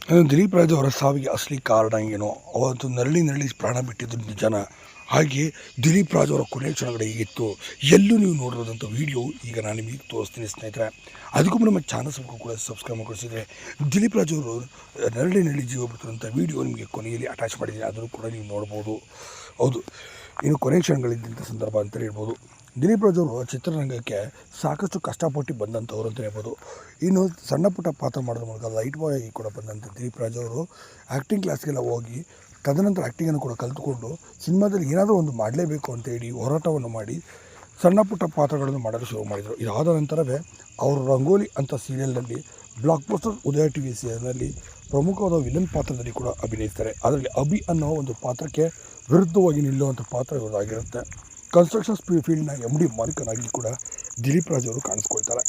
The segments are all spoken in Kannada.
ದಿಲೀಪ್ ರಾಜ್ ಅವರ ಸಾವಿಗೆ ಅಸಲಿ ಕಾರಣ ಏನೋ, ಅವತ್ತು ನರಳಿ ಪ್ರಾಣ ಬಿಟ್ಟಿದ್ದು ನಿಜನ, ಹಾಗೆ ದಿಲೀಪ್ ರಾಜ್ ಅವರ ಕೊನೆಯ ಕ್ಷಣಗಳು ಹೇಗಿತ್ತು ಎಲ್ಲೂ ನೀವು ನೋಡಿರೋದಂಥ ವೀಡಿಯೋ ಈಗ ನಾನು ನಿಮಗೆ ತೋರಿಸ್ತೀನಿ ಸ್ನೇಹಿತರೆ. ಅದಕ್ಕೂ ನಮ್ಮ ಚಾನಲ್ ಕೂಡ ಸಬ್ಸ್ಕ್ರೈಬ್ ಮಾಡಿಸಿದರೆ ದಿಲೀಪ್ ರಾಜ್ ಅವರು ನರಳಿ ಜೀವ ಬಿಟ್ಟಿರುವಂಥ ವೀಡಿಯೋ ನಿಮಗೆ ಕೊನೆಯಲ್ಲಿ ಅಟ್ಯಾಚ್ ಮಾಡಿದ್ದೀನಿ, ಅದನ್ನು ಕೂಡ ನೀವು ನೋಡ್ಬೋದು. ಹೌದು, ಇನ್ನು ಕೊನೆಯ ಕ್ಷಣಗಳಿದ್ದಂಥ ಸಂದರ್ಭ ಅಂತ ಹೇಳ್ಬೋದು. ದಿಲೀಪ್ ರಾಜ್ ಅವರು ಚಿತ್ರರಂಗಕ್ಕೆ ಸಾಕಷ್ಟು ಕಷ್ಟಪಟ್ಟು ಬಂದಂಥವ್ರು ಅಂತ ಹೇಳ್ಬೋದು. ಇನ್ನು ಸಣ್ಣ ಪುಟ್ಟ ಪಾತ್ರ ಮಾಡೋದ್ರ ಮೂಲಕ ಲೈಟ್ ಬಾಯ್ ಆಗಿ ಕೂಡ ಬಂದಂಥ ದಿಲೀಪ್ ರಾಜ್ ಅವರು ಆ್ಯಕ್ಟಿಂಗ್ ಕ್ಲಾಸ್ಗೆಲ್ಲ ಹೋಗಿ ತದನಂತರ ಆ್ಯಕ್ಟಿಂಗನ್ನು ಕೂಡ ಕಲಿತುಕೊಂಡು ಸಿನಿಮಾದಲ್ಲಿ ಏನಾದರೂ ಒಂದು ಮಾಡಲೇಬೇಕು ಅಂತೇಳಿ ಹೋರಾಟವನ್ನು ಮಾಡಿ ಸಣ್ಣ ಪುಟ್ಟ ಪಾತ್ರಗಳನ್ನು ಮಾಡಲು ಶುರು ಮಾಡಿದರು. ಇದಾದ ನಂತರವೇ ಅವರು ರಂಗೋಲಿ ಅಂತ ಸೀರಿಯಲ್ನಲ್ಲಿ ಬ್ಲಾಕ್ ಬಸ್ಟರ್ ಉದಯ ಟಿ ವಿ ಸೀರಿಯಲ್ನಲ್ಲಿ ಪ್ರಮುಖವಾದ ವಿಲನ್ ಪಾತ್ರದಲ್ಲಿ ಕೂಡ ಅಭಿನಯಿಸ್ತಾರೆ. ಅದರಲ್ಲಿ ಅಭಿ ಅನ್ನೋ ಒಂದು ಪಾತ್ರಕ್ಕೆ ವಿರುದ್ಧವಾಗಿ ನಿಲ್ಲುವಂಥ ಪಾತ್ರ ಇರೋದಾಗಿರುತ್ತೆ. ಕನ್ಸ್ಟ್ರಕ್ಷನ್ ಫೀಲ್ಡ್ನ MD ಮಾಲೀಕನಾಗಿ ಕೂಡ ದಿಲೀಪ್ ರಾಜ್ ಅವರು ಕಾಣಿಸ್ಕೊಳ್ತಾರೆ.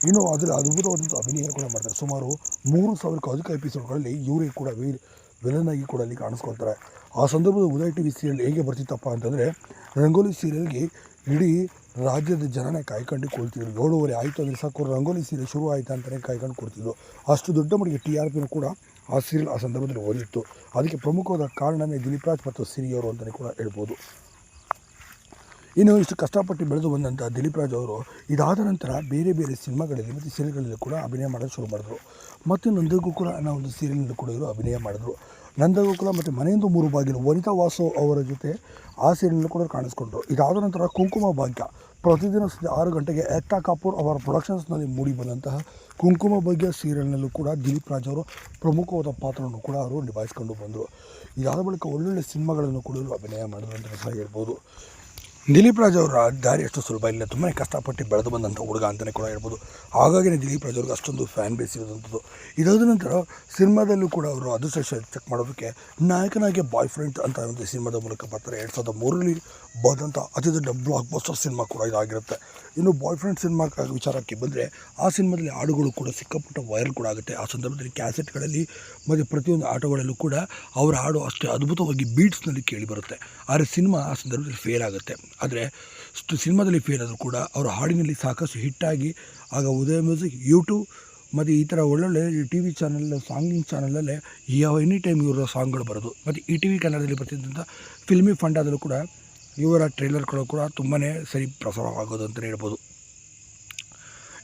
ಇನ್ನು ಅದರಲ್ಲಿ ಅದ್ಭುತವಾದಂಥ ಅಭಿನಯ ಕೂಡ ಮಾಡ್ತಾರೆ. ಸುಮಾರು 3000ಕ್ಕೂ ಅಧಿಕ ಎಪಿಸೋಡ್ಗಳಲ್ಲಿ ಇವರೇ ಕೂಡ ವಿಲನ್ ಆಗಿ ಕೂಡ ಅಲ್ಲಿ ಕಾಣಿಸ್ಕೊಳ್ತಾರೆ. ಆ ಸಂದರ್ಭದ ಉದಯ ಟಿ ವಿ ಸೀರಿಯಲ್ ಹೇಗೆ ಬರ್ತಿತ್ತಪ್ಪ ಅಂತಂದರೆ, ರಂಗೋಲಿ ಸೀರಿಯಲ್ಗೆ ಇಡೀ ರಾಜ್ಯದ ಜನನೇ ಕಾಯ್ಕೊಂಡು ಕೊಡ್ತಿದ್ರು. 7:30 ಆಯಿತು ಅಂದರೆ ಸಾಕು ರಂಗೋಲಿ ಸೀರಿಯಲ್ ಶುರು ಆಯಿತು ಅಂತಲೇ ಕಾಯ್ಕೊಂಡು ಕೊಡ್ತಿದ್ರು. ಅಷ್ಟು ದೊಡ್ಡ ಮಟ್ಟಿಗೆ TRPನೂ ಕೂಡ ಆ ಸೀರಿಯಲ್ ಆ ಸಂದರ್ಭದಲ್ಲಿ ಓದಿತ್ತು. ಅದಕ್ಕೆ ಪ್ರಮುಖವಾದ ಕಾರಣನೇ ದಿಲೀಪ್ ರಾಜ್ ಮತ್ತು ಸಿರಿ ಅವರು ಅಂತಲೇ ಕೂಡ ಹೇಳ್ಬೋದು. ಇನ್ನು ಇಷ್ಟು ಕಷ್ಟಪಟ್ಟು ಬೆಳೆದು ಬಂದಂಥ ದಿಲೀಪ್ ರಾಜ್ ಅವರು ಇದಾದ ನಂತರ ಬೇರೆ ಬೇರೆ ಸಿನಿಮಾಗಳಲ್ಲಿ ಮತ್ತು ಸೀರಿಯಲ್ಗಳಲ್ಲಿ ಕೂಡ ಅಭಿನಯ ಮಾಡೋದು ಶುರು ಮಾಡಿದ್ರು. ಮತ್ತು ನಂದಗೋಕುಲ ಅನ್ನೋ ಒಂದು ಸೀರಿಯಲ್ನಲ್ಲಿ ಕೂಡ ಇವರು ಅಭಿನಯ ಮಾಡಿದ್ರು. ನಂದಗೋಕುಲ ಮತ್ತು ಮನೆಯೊಂದು 3 ಬಾಗಿಲು ವನಿತಾ ವಾಸು ಅವರ ಜೊತೆ ಆ ಸೀರಿಯಲ್ನಲ್ಲಿ ಕೂಡ ಕಾಣಿಸ್ಕೊಂಡ್ರು. ಇದಾದ ನಂತರ ಕುಂಕುಮ ಭಾಗ್ಯ ಪ್ರತಿದಿನ 6 ಗಂಟೆಗೆ ಏಕ್ತಾ ಕಪೂರ್ ಅವರ ಪ್ರೊಡಕ್ಷನ್ಸ್ನಲ್ಲಿ ಮೂಡಿ ಬಂದಂತಹ ಕುಂಕುಮ ಭಾಗ್ಯ ಸೀರಿಯಲ್ನಲ್ಲೂ ಕೂಡ ದಿಲೀಪ್ ರಾಜ್ ಅವರು ಪ್ರಮುಖವಾದ ಪಾತ್ರವನ್ನು ಕೂಡ ಅವರು ನಿಭಾಯಿಸ್ಕೊಂಡು ಬಂದರು. ಇದಾದ ಬಳಿಕ ಒಳ್ಳೊಳ್ಳೆ ಸಿನಿಮಾಗಳನ್ನು ಕೂಡ ಇವರು ಅಭಿನಯ ಮಾಡಿದ್ರು ಅಂತ ಸಹ ಹೇಳ್ಬೋದು. ದಿಲೀಪ್ ರಾಜ್ ಅವರ ದಾರಿ ಅಷ್ಟು ಸುಲಭ ಇಲ್ಲ, ತುಂಬಾ ಕಷ್ಟಪಟ್ಟು ಬೆಳೆದು ಬಂದಂಥ ಹುಡುಗ ಅಂತಲೇ ಕೂಡ ಹೇಳ್ಬೋದು. ಹಾಗಾಗಿ ದಿಲೀಪ್ ರಾಜ್ ಅವ್ರಿಗೆ ಅಷ್ಟೊಂದು ಫ್ಯಾನ್ ಬೇಸ್ ಇರೋದಂಥದ್ದು. ಇದಾದ ನಂತರ ಸಿನಿಮಾದಲ್ಲೂ ಕೂಡ ಅವರು ಅದೃಷ್ಟ ಚೆಕ್ ಮಾಡೋದಕ್ಕೆ ನಾಯಕನಾಗಿ ಬಾಯ್ ಫ್ರೆಂಡ್ ಅಂತ ಒಂದು ಸಿನಿಮಾದ ಮೂಲಕ ಬರ್ತಾರೆ. 2003ರಲ್ಲಿ ಬಂದಂಥ ಅತಿ ದೊಡ್ಡ ಬ್ಲಾಕ್ ಬಸ್ಟರ್ ಸಿನಿಮಾ ಕೂಡ ಇದಾಗಿರುತ್ತೆ. ಇನ್ನು ಬಾಯ್ ಫ್ರೆಂಡ್ ಸಿನಿಮಾ ವಿಚಾರಕ್ಕೆ ಬಂದರೆ, ಆ ಸಿನಿಮಾದಲ್ಲಿ ಹಾಡುಗಳು ಕೂಡ ಸಿಕ್ಕಾಪಟ್ಟ ವೈರಲ್ ಕೂಡ ಆಗುತ್ತೆ. ಆ ಸಂದರ್ಭದಲ್ಲಿ ಕ್ಯಾಸೆಟ್ಗಳಲ್ಲಿ ಮತ್ತು ಪ್ರತಿಯೊಂದು ಆಟೋಗಳಲ್ಲೂ ಕೂಡ ಅವರ ಹಾಡು ಅಷ್ಟೇ ಅದ್ಭುತವಾಗಿ ಬೀಟ್ಸ್ನಲ್ಲಿ ಕೇಳಿಬರುತ್ತೆ. ಆದರೆ ಸಿನಿಮಾ ಆ ಸಂದರ್ಭದಲ್ಲಿ ಫೇಲ್ ಆಗುತ್ತೆ. ಆದರೆ ಸಿನಿಮಾದಲ್ಲಿ ಫೇಲ್ ಆದರೂ ಕೂಡ ಅವರ ಹಾಡಿನಲ್ಲಿ ಸಾಕಷ್ಟು ಹಿಟ್ಟಾಗಿ ಆಗ ಉದಯ ಮ್ಯೂಸಿಕ್, ಯೂಟ್ಯೂಬ್ ಮತ್ತು ಈ ಥರ ಒಳ್ಳೊಳ್ಳೆ TV ಚಾನಲ್, ಸಾಂಗಿಂಗ್ ಚಾನಲಲ್ಲೇ ಎನಿ ಟೈಮ್ ಇವರ ಸಾಂಗ್ಗಳು ಬರೋದು. ಮತ್ತು ETV ಕನ್ನಡದಲ್ಲಿ ಬರ್ತಿದ್ದಂಥ ಫಿಲ್ಮಿ ಫಂಡಾದಲ್ಲೂ ಕೂಡ ಇವರ ಟ್ರೈಲರ್ಗಳು ಕೂಡ ತುಂಬಾ ಸರಿ ಪ್ರಸಾರವಾಗೋದು ಅಂತಲೇ ಹೇಳ್ಬೋದು.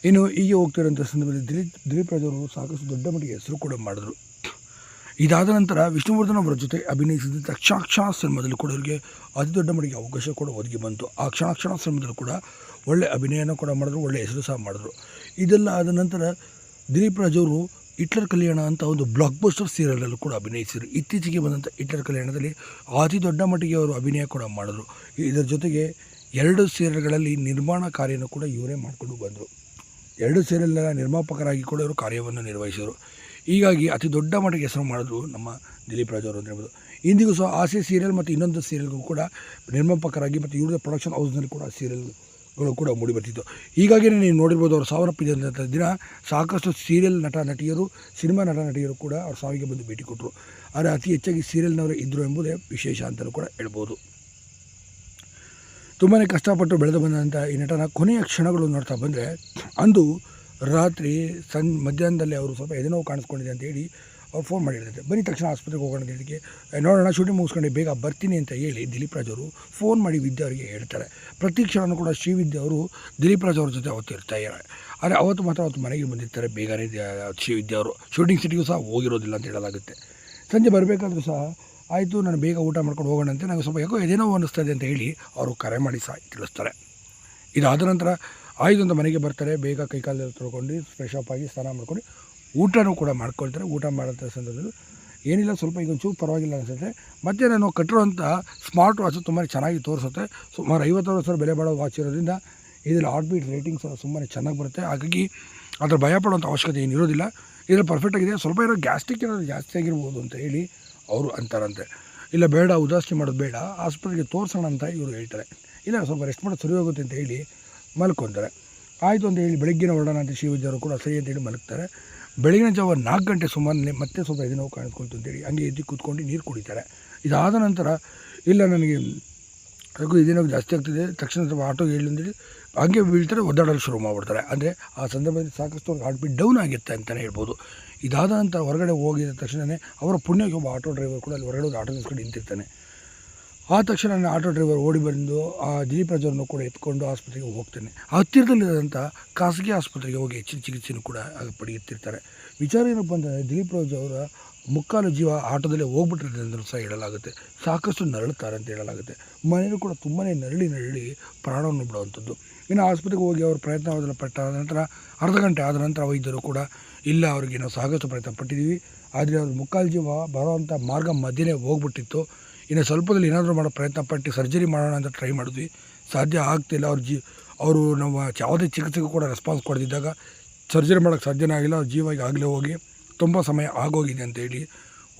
ಇನ್ನು ಹೀಗೆ ಹೋಗ್ತಿರೋಂಥ ಸಂದರ್ಭದಲ್ಲಿ ದಿಲೀಪ್ ರಾಜ್ ಅವರು ಸಾಕಷ್ಟು ದೊಡ್ಡ ಮಟ್ಟಿಗೆ ಹೆಸರು ಕೂಡ ಮಾಡಿದ್ರು. ಇದಾದ ನಂತರ ವಿಷ್ಣುವರ್ಧನ್ ಅವರ ಜೊತೆ ಅಭಿನಯಿಸಿದಂಥ ಕ್ಷಣ ಸಿನಿಮಾದಲ್ಲಿ ಕೂಡ ಇವರಿಗೆ ಅತಿ ದೊಡ್ಡ ಮಟ್ಟಿಗೆ ಅವಕಾಶ ಕೂಡ ಒದಗಿ ಬಂತು. ಆ ಕ್ಷಣ ಸಿನಿಮಾದಲ್ಲಿ ಕೂಡ ಒಳ್ಳೆ ಅಭಿನಯನ ಕೂಡ ಮಾಡಿದ್ರು, ಒಳ್ಳೆಯ ಹೆಸರು ಸಹ ಮಾಡಿದ್ರು. ಇದೆಲ್ಲ ಆದ ನಂತರ ದಿಲೀಪ್ ರಾಜ್ ಅವರು ಹಿಟ್ಲರ್ ಕಲ್ಯಾಣ ಅಂತ ಒಂದು ಬ್ಲಾಕ್ ಬಸ್ಟರ್ ಸೀರಿಯಲಲ್ಲೂ ಕೂಡ ಅಭಿನಯಿಸಿದರು. ಇತ್ತೀಚೆಗೆ ಬಂದಂಥ ಹಿಟ್ಲರ್ ಕಲ್ಯಾಣದಲ್ಲಿ ಅತಿ ದೊಡ್ಡ ಮಟ್ಟಿಗೆ ಅವರು ಅಭಿನಯ ಕೂಡ ಮಾಡಿದ್ರು. ಇದರ ಜೊತೆಗೆ 2 ಸೀರಿಯಲ್ಗಳಲ್ಲಿ ನಿರ್ಮಾಣ ಕಾರ್ಯನೂ ಕೂಡ ಇವರೇ ಮಾಡಿಕೊಂಡು ಬಂದರು. 2 ಸೀರಿಯಲ್ನ ನಿರ್ಮಾಪಕರಾಗಿ ಕೂಡ ಇವರು ಕಾರ್ಯವನ್ನು ನಿರ್ವಹಿಸಿದರು. ಹೀಗಾಗಿ ಅತಿ ದೊಡ್ಡ ಮಟ್ಟಿಗೆ ಹೆಸರು ಮಾಡಿದ್ರು ನಮ್ಮ ದಿಲೀಪ್ ರಾಜ್ ಅವರು ಅಂತ ಹೇಳ್ಬೋದು. ಇಂದಿಗೂ ಸಹ ಆಸೆ ಸೀರಿಯಲ್ ಮತ್ತು ಇನ್ನೊಂದು ಸೀರಿಯಲ್ಗೂ ಕೂಡ ನಿರ್ಮಾಪಕರಾಗಿ ಮತ್ತು ಇವ್ರದ್ದು ಪ್ರೊಡಕ್ಷನ್ ಹೌಸ್ನಲ್ಲಿ ಕೂಡ ಸೀರಿಯಲ್ಗಳು ಕೂಡ ಮೂಡಿ ಬರ್ತಿತ್ತು. ಹೀಗಾಗಿ ನೀವು ನೋಡಿರ್ಬೋದು, ಅವರು ಸಾವಿರಪ್ಪಿದಂಥ ದಿನ ಸಾಕಷ್ಟು ಸೀರಿಯಲ್ ನಟ ನಟಿಯರು, ಸಿನಿಮಾ ನಟ ನಟಿಯರು ಕೂಡ ಅವ್ರ ಸಾವಿಗೆ ಬಂದು ಭೇಟಿ ಕೊಟ್ಟರು. ಆದರೆ ಅತಿ ಹೆಚ್ಚಾಗಿ ಸೀರಿಯಲ್ನವರೇ ಇದ್ದರು ಎಂಬುದೇ ವಿಶೇಷ ಅಂತಲೂ ಕೂಡ ಹೇಳ್ಬೋದು. ತುಂಬಾ ಕಷ್ಟಪಟ್ಟು ಬೆಳೆದು ಬಂದಂಥ ಈ ನಟನ ಕೊನೆಯ ಕ್ಷಣಗಳು ನೋಡ್ತಾ ಬಂದರೆ, ಅಂದು ರಾತ್ರಿ ಮಧ್ಯಾಹ್ನದಲ್ಲಿ ಅವರು ಸ್ವಲ್ಪ ಎದೆನೋವು ಕಾಣಿಸ್ಕೊಂಡಿದೆ ಅಂತೇಳಿ ಅವ್ರು ಫೋನ್ ಮಾಡಿರ್ತಾರೆ. ಬನ್ನಿ ತಕ್ಷಣ ಆಸ್ಪತ್ರೆಗೆ ಹೋಗೋಣ ಅಂತ ಹೇಳಿಕ್ಕೆ, ನೋಡೋಣ ಶೂಟಿಂಗ್ ಮುಗಿಸ್ಕೊಂಡು ಬೇಗ ಬರ್ತೀನಿ ಅಂತ ಹೇಳಿ ದಿಲೀಪ್ ರಾಜ್ ಅವರು ಫೋನ್ ಮಾಡಿ ವಿದ್ಯಾ ಅವರಿಗೆ ಹೇಳ್ತಾರೆ. ಪ್ರತಿ ಕ್ಷಣವೂ ಕೂಡ ಶ್ರೀವಿದ್ಯಾ ಅವರು ದಿಲೀಪ್ ರಾಜ್ ಅವ್ರ ಜೊತೆ ಅವತ್ತು ಇರ್ತಾರೆ. ಆದರೆ ಅವತ್ತು ಮನೆಗೆ ಬಂದಿರ್ತಾರೆ ಬೇಗನೆ. ಶ್ರೀವಿದ್ಯಾ ಅವರು ಶೂಟಿಂಗ್ ಸಿಟಿಗೂ ಸಹ ಹೋಗಿರೋದಿಲ್ಲ ಅಂತ ಹೇಳಲಾಗುತ್ತೆ. ಸಂಜೆ ಬರಬೇಕಾದ್ರೂ ಸಹ ಆಯಿತು, ನಾನು ಬೇಗ ಊಟ ಮಾಡ್ಕೊಂಡು ಹೋಗೋಣ ಅಂತ, ನನಗೆ ಸ್ವಲ್ಪ ಯಾಕೋ ಎದೆನೋವು ಅನ್ನಿಸ್ತದೆ ಅಂತ ಹೇಳಿ ಅವರು ಕರೆ ಮಾಡಿ ಸಹ ತಿಳಿಸ್ತಾರೆ. ಇದಾದ ನಂತರ ಆಯಿತು ಅಂತ ಮನೆಗೆ ಬರ್ತಾರೆ. ಬೇಗ ಕೈಕಾಲು ತೊಳ್ಕೊಂಡು ಫ್ರೆಶ್ ಅಪ್ ಆಗಿ ಸ್ನಾನ ಮಾಡ್ಕೊಂಡು ಊಟನೂ ಕೂಡ ಮಾಡ್ಕೊಳ್ತಾರೆ. ಊಟ ಮಾಡೋಂಥ ಸಂದರ್ಭದಲ್ಲಿ ಏನಿಲ್ಲ, ಸ್ವಲ್ಪ ಈಗ ಒಂಚೂರು ಪರವಾಗಿಲ್ಲ ಅನಿಸುತ್ತೆ. ಮತ್ತು ನಾನು ಕಟ್ಟಿರುವಂಥ ಸ್ಮಾರ್ಟ್ ವಾಚು ತುಂಬಾ ಚೆನ್ನಾಗಿ ತೋರಿಸುತ್ತೆ. ಸುಮಾರು 50,000 ಬೆಲೆ ಬಾಳೋ ವಾಚ್ ಇರೋದ್ರಿಂದ ಇದರಲ್ಲಿ ಹಾರ್ಟ್ ಬೀಟ್ ರೇಟಿಂಗ್ಸ್ ತುಂಬಾ ಚೆನ್ನಾಗಿ ಬರುತ್ತೆ. ಹಾಗಾಗಿ ಅದ್ರ ಭಯ ಪಡುವಂಥ ಅವಶ್ಯಕತೆ ಏನಿರೋದಿಲ್ಲ. ಇದರಲ್ಲಿ ಪರ್ಫೆಕ್ಟಾಗಿದೆ. ಸ್ವಲ್ಪ ಏನೋ ಗ್ಯಾಸ್ಟ್ರಿಕ್ ಏನಾದರೂ ಜಾಸ್ತಿ ಆಗಿರ್ಬೋದು ಅಂತ ಹೇಳಿ ಅವರು ಅಂತಾರಂತೆ. ಇಲ್ಲ ಬೇಡ, ಉದಾಸೀನ ಮಾಡೋದು ಬೇಡ, ಆಸ್ಪತ್ರೆಗೆ ತೋರಿಸೋಣ ಅಂತ ಇವರು ಹೇಳ್ತಾರೆ. ಇಲ್ಲ ಸ್ವಲ್ಪ ರೆಸ್ಟ್ ಮಾಡೋದು ಸರಿ ಹೋಗುತ್ತೆ ಅಂತ ಹೇಳಿ ಮಲ್ಕೊತಾರೆ. ಆಯಿತು ಅಂತ ಹೇಳಿ ಬೆಳಗ್ಗಿನ ಹೊರಡೋಣ ಅಂತ ಶ್ರೀವಿದ್ಯವರು ಕೂಡ ಸರಿ ಅಂತೇಳಿ ಮಲಗ್ತಾರೆ. ಬೆಳಗಿನ ಜಾವ 4 ಗಂಟೆ ಸುಮಾರು ಮತ್ತೆ ಸ್ವಲ್ಪ ಎದೆನೋವು ಕಾಣಿಸ್ಕೊಳ್ತು ಅಂತೇಳಿ ಹಂಗೆ ಎದ್ದು ಕೂತ್ಕೊಂಡು ನೀರು ಕುಡಿತಾರೆ. ಇದಾದ ನಂತರ ಇಲ್ಲ ನನಗೆ ಅದಕ್ಕೂ ಇದೇನೋ ಜಾಸ್ತಿ ಆಗ್ತಿದೆ, ತಕ್ಷಣ ಸ್ವಲ್ಪ ಆಟೋಗೆ ಹೇಳಿ ಅಂತೇಳಿ ಹಂಗೆ ಬೀಳ್ತಾರೆ, ಒದ್ದಾಡಲು ಶುರು ಮಾಡಿಬಿಡ್ತಾರೆ. ಅಂದರೆ ಆ ಸಂದರ್ಭದಲ್ಲಿ ಸಾಕಷ್ಟು ಅವ್ರಿಗೆ ಹಾರ್ಟ್ ಬೀಟ್ ಡೌನ್ ಆಗಿರುತ್ತೆ ಅಂತಲೇ ಹೇಳ್ಬೋದು. ಇದಾದ ನಂತರ ಹೊರಗಡೆ ಹೋಗಿದ ತಕ್ಷಣವೇ ಅವರ ಪುಣ್ಯಕ್ಕೆ ಒಬ್ಬ ಆಟೋ ಡ್ರೈವರ್ ಕೂಡ ಅಲ್ಲಿ ಹೊರಗಡೆ ಒಂದು ಆಟೋ ನಿಲ್ಸ್ಕೊಂಡು ನಿಂತಿರ್ತಾನೆ. ಆ ತಕ್ಷಣ ಆಟೋ ಡ್ರೈವರ್ ಓಡಿ ಬಂದು ಆ ದಿಲೀಪ್ ರಾಜ್ ಅವ್ರನ್ನು ಕೂಡ ಎತ್ಕೊಂಡು ಆಸ್ಪತ್ರೆಗೆ ಹೋಗ್ತಾನೆ. ಹತ್ತಿರದಲ್ಲಿರೋಂಥ ಖಾಸಗಿ ಆಸ್ಪತ್ರೆಗೆ ಹೋಗಿ ಹೆಚ್ಚಿನ ಚಿಕಿತ್ಸೆಯನ್ನು ಕೂಡ ಪಡೆಯುತ್ತಿರ್ತಾರೆ. ವಿಚಾರ ಏನಪ್ಪ ಅಂತಂದರೆ ದಿಲೀಪ್ ರಾಜ್ ಅವರ ಮುಕ್ಕಾಲು ಜೀವ ಆಟೋದಲ್ಲೇ ಹೋಗ್ಬಿಟ್ಟಿರುತ್ತೆ ಅಂತ ಸಹ ಹೇಳಲಾಗುತ್ತೆ. ಸಾಕಷ್ಟು ನರಳುತ್ತಾರೆ ಅಂತ ಹೇಳಲಾಗುತ್ತೆ. ಮನೆಯಲ್ಲೂ ಕೂಡ ತುಂಬಾ ನರಳಿ ಪ್ರಾಣವನ್ನು ಬಿಡುವಂಥದ್ದು. ಇನ್ನು ಆಸ್ಪತ್ರೆಗೆ ಹೋಗಿ ಅವರು ಪ್ರಯತ್ನ ಪಟ್ಟ ನಂತರ ಅರ್ಧ ಗಂಟೆ ಆದ ನಂತರ ವೈದ್ಯರು ಕೂಡ ಇಲ್ಲ ಅವರಿಗೆ ನಾವು ಸಾಕಷ್ಟು ಪ್ರಯತ್ನ ಪಟ್ಟಿದ್ದೀವಿ, ಆದರೆ ಅವ್ರ ಮುಕ್ಕಾಲು ಜೀವ ಬರೋವಂಥ ಮಾರ್ಗ ಮಧ್ಯೆನೇ ಹೋಗ್ಬಿಟ್ಟಿತ್ತು. ಇನ್ನು ಸ್ವಲ್ಪದಲ್ಲಿ ಏನಾದರೂ ಮಾಡೋ ಪ್ರಯತ್ನ ಪಟ್ಟು ಸರ್ಜರಿ ಮಾಡೋಣ ಅಂತ ಟ್ರೈ ಮಾಡಿದ್ವಿ, ಸಾಧ್ಯ ಆಗ್ತಿಲ್ಲ. ಅವರು ನಮ್ಮ ಯಾವುದೇ ಚಿಕಿತ್ಸೆಗೂ ಕೂಡ ರೆಸ್ಪಾನ್ಸ್ ಕೊಡದಿದ್ದಾಗ ಸರ್ಜರಿ ಮಾಡೋಕ್ಕೆ ಸಾಧ್ಯನೇ ಆಗಿಲ್ಲ. ಅವ್ರ ಜೀವ ಈಗಾಗಲೇ ಹೋಗಿ ತುಂಬ ಸಮಯ ಆಗೋಗಿದೆ ಅಂತೇಳಿ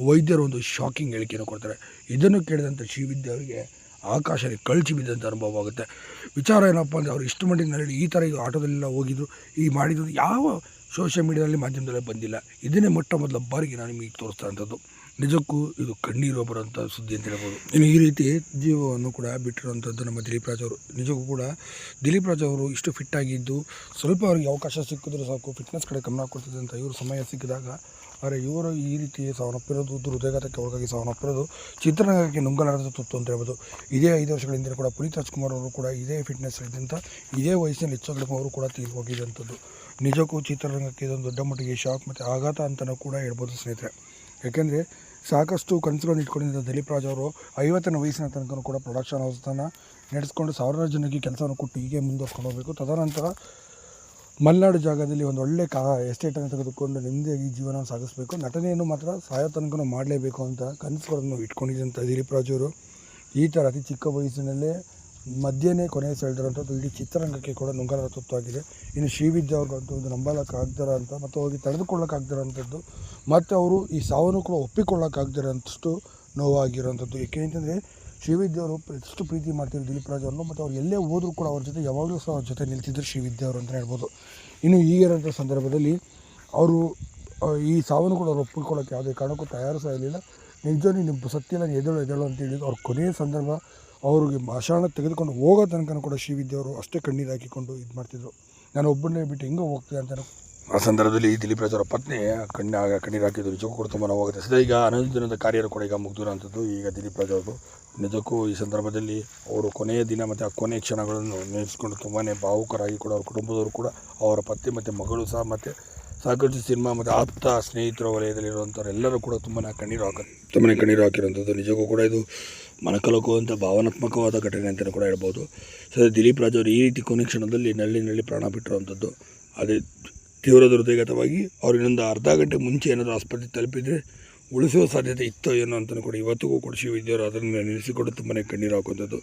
ವೈದ್ಯರು ಒಂದು ಶಾಕಿಂಗ್ ಹೇಳಿಕೆಯನ್ನು ಕೊಡ್ತಾರೆ. ಇದನ್ನು ಕೇಳಿದಂಥ ಶ್ರೀವಿದ್ಯಾ ಅವರಿಗೆ ಆಕಾಶದಲ್ಲಿ ಕಳಚಿ ಬಿದ್ದಂಥ ಅನುಭವ ಆಗುತ್ತೆ. ವಿಚಾರ ಏನಪ್ಪ ಅಂದರೆ ಅವರು ಇಷ್ಟು ಮಟ್ಟಿಗೆ ನರಳಿ ಈ ಥರ ಈಗ ಆಟೋದಲ್ಲೆಲ್ಲ ಹೋಗಿದ್ದು ಈ ಮಾಡಿದ್ದು ಯಾವ ಸೋಷಿಯಲ್ ಮೀಡಿಯಾದಲ್ಲಿ ಮಾಧ್ಯಮದಲ್ಲಿ ಬಂದಿಲ್ಲ. ಇದನ್ನೇ ಮೊಟ್ಟ ಮೊದಲ ಬಾರಿಗೆ ನಾನು ನಿಮಗೆ ತೋರಿಸ್ತಾ ಅಂಥದ್ದು. ನಿಜಕ್ಕೂ ಇದು ಕಣ್ಣೀರು ಬರುವಂಥ ಸುದ್ದಿ ಅಂತ ಹೇಳ್ಬೋದು. ಇನ್ನು ಈ ರೀತಿ ಜೀವವನ್ನು ಕೂಡ ಬಿಟ್ಟಿರುವಂಥದ್ದು ನಮ್ಮ ದಿಲೀಪ್ ರಾಜ್ ಅವರು. ನಿಜಕ್ಕೂ ಕೂಡ ದಿಲೀಪ್ ರಾಜ್ ಅವರು ಇಷ್ಟು ಫಿಟ್ಟಾಗಿದ್ದು ಸ್ವಲ್ಪ ಅವರಿಗೆ ಅವಕಾಶ ಸಿಕ್ಕಿದ್ರೆ ಸಾಕು ಫಿಟ್ನೆಸ್ ಕಡೆ ಗಮನ ಕೊಡ್ತಿದ್ದಂಥ ಇವರು ಸಮಯ ಸಿಕ್ಕಿದಾಗ ಆದರೆ ಇವರು ಈ ರೀತಿ ಸಾವನ್ನಪ್ಪಿರೋದು ಹೃದಯಾಘಾತಕ್ಕೆ ಒಳಗಾಗಿ ಸಾವನ್ನಪ್ಪಿರೋದು ಚಿತ್ರರಂಗಕ್ಕೆ ನುಂಗಲಾರದ ತುತ್ತು ಅಂತ ಹೇಳ್ಬೋದು. ಇದೇ 5 ವರ್ಷಗಳ ಹಿಂದೆ ಕೂಡ ಪುನೀತ್ ರಾಜ್ಕುಮಾರ್ ಅವರು ಕೂಡ ಇದೇ ಫಿಟ್ನೆಸ್ ಇದ್ದಂಥ ಇದೇ ವಯಸ್ಸಿನಲ್ಲಿ ಹೆಚ್ಚು ಕಡಿಮೆ ಅವರು ಕೂಡ ತೀರಿ ಹೋಗಿದ್ದಂಥದ್ದು. ನಿಜಕ್ಕೂ ಚಿತ್ರರಂಗಕ್ಕೆ ಇದೊಂದು ದೊಡ್ಡ ಮಟ್ಟಿಗೆ ಶಾಕ್ ಮತ್ತು ಆಘಾತ ಅಂತಲೂ ಕೂಡ ಹೇಳ್ಬೋದು ಸ್ನೇಹಿತರೆ. ಯಾಕೆಂದರೆ ಸಾಕಷ್ಟು ಕನಸುಗಳನ್ನು ಇಟ್ಕೊಂಡಿದ್ದ ದಿಲೀಪ್ ರಾಜ್ ಅವರು 50ನೇ ವಯಸ್ಸಿನ ತನಕ ಕೂಡ ಪ್ರೊಡಕ್ಷನ್ ಹೌಸನ್ನು ನಡೆಸ್ಕೊಂಡು ಸಾವಿರಾರು ಜನಕ್ಕೆ ಕೆಲಸವನ್ನು ಕೊಟ್ಟು ಹೀಗೆ ಮುಂದುವರ್ಸ್ಕೊಂಡು ಹೋಗಬೇಕು. ತದನಂತರ ಮಲೆನಾಡು ಜಾಗದಲ್ಲಿ ಒಂದು ಒಳ್ಳೆ ಎಸ್ಟೇಟನ್ನು ತೆಗೆದುಕೊಂಡು ನೆಮ್ಮದಿಯಾಗಿ ಜೀವನವನ್ನು ಸಾಗಿಸಬೇಕು. ನಟನೆಯನ್ನು ಮಾತ್ರ ಸಾಯೋ ತನಕ ಮಾಡಲೇಬೇಕು ಅಂತ ಕನಸುಗಳನ್ನು ಇಟ್ಕೊಂಡಿದ್ದಂಥ ದಿಲೀಪ್ ರಾಜ್ ಅವರು ಈ ಥರ ಅತಿ ಚಿಕ್ಕ ವಯಸ್ಸಿನಲ್ಲೇ ಮಧ್ಯೆನೇ ಕೊನೆಯ ಸೆಳೆದಿರೋಂಥದ್ದು ಇಡೀ ಚಿತ್ರರಂಗಕ್ಕೆ ಕೂಡ ನುಂಗಲಾರದ ತುತ್ತು ಆಗಿದೆ. ಇನ್ನು ಶ್ರೀವಿದ್ಯಾ ಅವ್ರಿಗಂತೂ ಒಂದು ನಂಬಲಕ್ಕಾಗ್ದಿರೋ ಅಂತ ಮತ್ತು ಅವ್ರಿಗೆ ತಡೆದುಕೊಳ್ಳೋಕ್ಕಾಗ್ದಿರೋಂಥದ್ದು ಮತ್ತು ಅವರು ಈ ಸಾವನ್ನು ಕೂಡ ಒಪ್ಪಿಕೊಳ್ಳೋಕ್ಕಾಗ್ದಿರೋಂಥಷ್ಟು ನೋವಾಗಿರೋಂಥದ್ದು. ಏಕೆಂತಂದರೆ ಶ್ರೀವಿದ್ಯಾ ಅವರು ಎಷ್ಟು ಪ್ರೀತಿ ಮಾಡ್ತಿದ್ರು ದಿಲೀಪ್ ರಾಜ್ ಅವ್ರನ್ನು ಮತ್ತು ಅವ್ರು ಎಲ್ಲೇ ಹೋದರೂ ಕೂಡ ಅವ್ರ ಜೊತೆ ಯಾವಾಗಲೂ ಸಹ ಅವ್ರ ಜೊತೆ ನಿಲ್ತಿದ್ರು ಶ್ರೀವಿದ್ಯಾ ಅವರು ಅಂತಲೇ ಹೇಳ್ಬೋದು. ಇನ್ನು ಈಗಿರೋಂಥ ಸಂದರ್ಭದಲ್ಲಿ ಅವರು ಈ ಸಾವನ್ನು ಕೂಡ ಅವ್ರು ಒಪ್ಪಿಕೊಳ್ಳೋಕ್ಕೆ ಯಾವುದೇ ಕಾರಣಕ್ಕೂ ತಯಾರು ಸಹ ಇರಲಿಲ್ಲ. ನಿಜವಾಗಿ ನಿಮ್ಮ ಸತ್ಯನ ಎದ್ದೇಳು ಅಂತ ಹೇಳಿದ್ರು. ಅವ್ರ ಕೊನೆಯ ಸಂದರ್ಭ ಅವ್ರಿಗೆ ಮಶಾಣ ತೆಗೆದುಕೊಂಡು ಹೋಗೋ ತನಕ ಕೂಡ ಶ್ರೀವಿದ್ಯಾ ಅವರು ಅಷ್ಟೇ ಕಣ್ಣೀರು ಹಾಕಿಕೊಂಡು ಇದು ಮಾಡ್ತಿದ್ರು. ನಾನು ಒಬ್ಬನೇ ಬಿಟ್ಟು ಹೆಂಗೆ ಹೋಗ್ತೀನಿ ಅಂತ. ಆ ಸಂದರ್ಭದಲ್ಲಿ ದಿಲೀಪ್ ರಾಜ್ ಅವರ ಪತ್ನಿ ಕಣ್ಣೀರು ಹಾಕಿದ್ರು. ನಿಜಕ್ಕೂ ಕೂಡ ತುಂಬ ನೋವಾಗುತ್ತೆ. ಸದ್ಯ ಈಗ 11 ದಿನದ ಕಾರ್ಯರು ಕೂಡ ಈಗ ಮುಗಿದಿರೋಂಥದ್ದು. ಈಗ ದಿಲೀಪ್ ರಾಜ್ ಅವರು ನಿಜಕ್ಕೂ ಈ ಸಂದರ್ಭದಲ್ಲಿ ಅವರು ಕೊನೆಯ ದಿನ ಮತ್ತು ಆ ಕೊನೆಯ ಕ್ಷಣಗಳನ್ನು ನೆನೆಸ್ಕೊಂಡು ತುಂಬಾ ಭಾವುಕರಾಗಿ ಕೂಡ ಅವ್ರ ಕುಟುಂಬದವರು ಕೂಡ ಅವರ ಪತ್ನಿ ಮತ್ತು ಮಗಳು ಸಹ ಮತ್ತು ಸಾಕಷ್ಟು ಸಿನಿಮಾ ಮತ್ತು ಆಪ್ತ ಸ್ನೇಹಿತರ ವಲಯದಲ್ಲಿರುವಂಥವ್ರು ಎಲ್ಲರೂ ಕೂಡ ತುಂಬಾ ಕಣ್ಣೀರು ಹಾಕಿರೋಂಥದ್ದು. ನಿಜಕ್ಕೂ ಕೂಡ ಇದು ಮನಕಲಕುವಂಥ ಭಾವನಾತ್ಮಕವಾದ ಘಟನೆ ಅಂತಲೂ ಕೂಡ ಹೇಳ್ಬೋದು. ಸದ್ಯ ದಿಲೀಪ್ ರಾಜ್ ಅವರು ಈ ರೀತಿ ಕೊನೆ ಕ್ಷಣದಲ್ಲಿ ನಳ್ಳಿ ಪ್ರಾಣ ಬಿಟ್ಟಿರುವಂಥದ್ದು. ಅದೇ ತೀವ್ರ ಹೃದಯಘಾತವಾಗಿ ಅವ್ರು ಇನ್ನೊಂದು ಅರ್ಧ ಗಂಟೆ ಮುಂಚೆ ಏನಾದರೂ ಆಸ್ಪತ್ರೆ ತಲುಪಿದರೆ ಉಳಿಸುವ ಸಾಧ್ಯತೆ ಇತ್ತೋ ಏನೋ ಅಂತಲೂ ಕೂಡ ಇವತ್ತಿಗೂ ಕೂಡ ಶ್ರೀವಿದ್ಯರು ಅದನ್ನು ನೆನೆಸಿಕೊಂಡು ತುಂಬಾ ಕಣ್ಣೀರು ಹಾಕುವಂಥದ್ದು.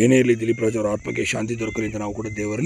ಏನೇ ಇರಲಿ ದಿಲೀಪ್ ರಾಜ್ ಅವರ ಆತ್ಮಕ್ಕೆ ಶಾಂತಿ ದೊರಕಲಿ ಅಂತ ನಾವು ಕೂಡ ದೇವರಲ್ಲಿ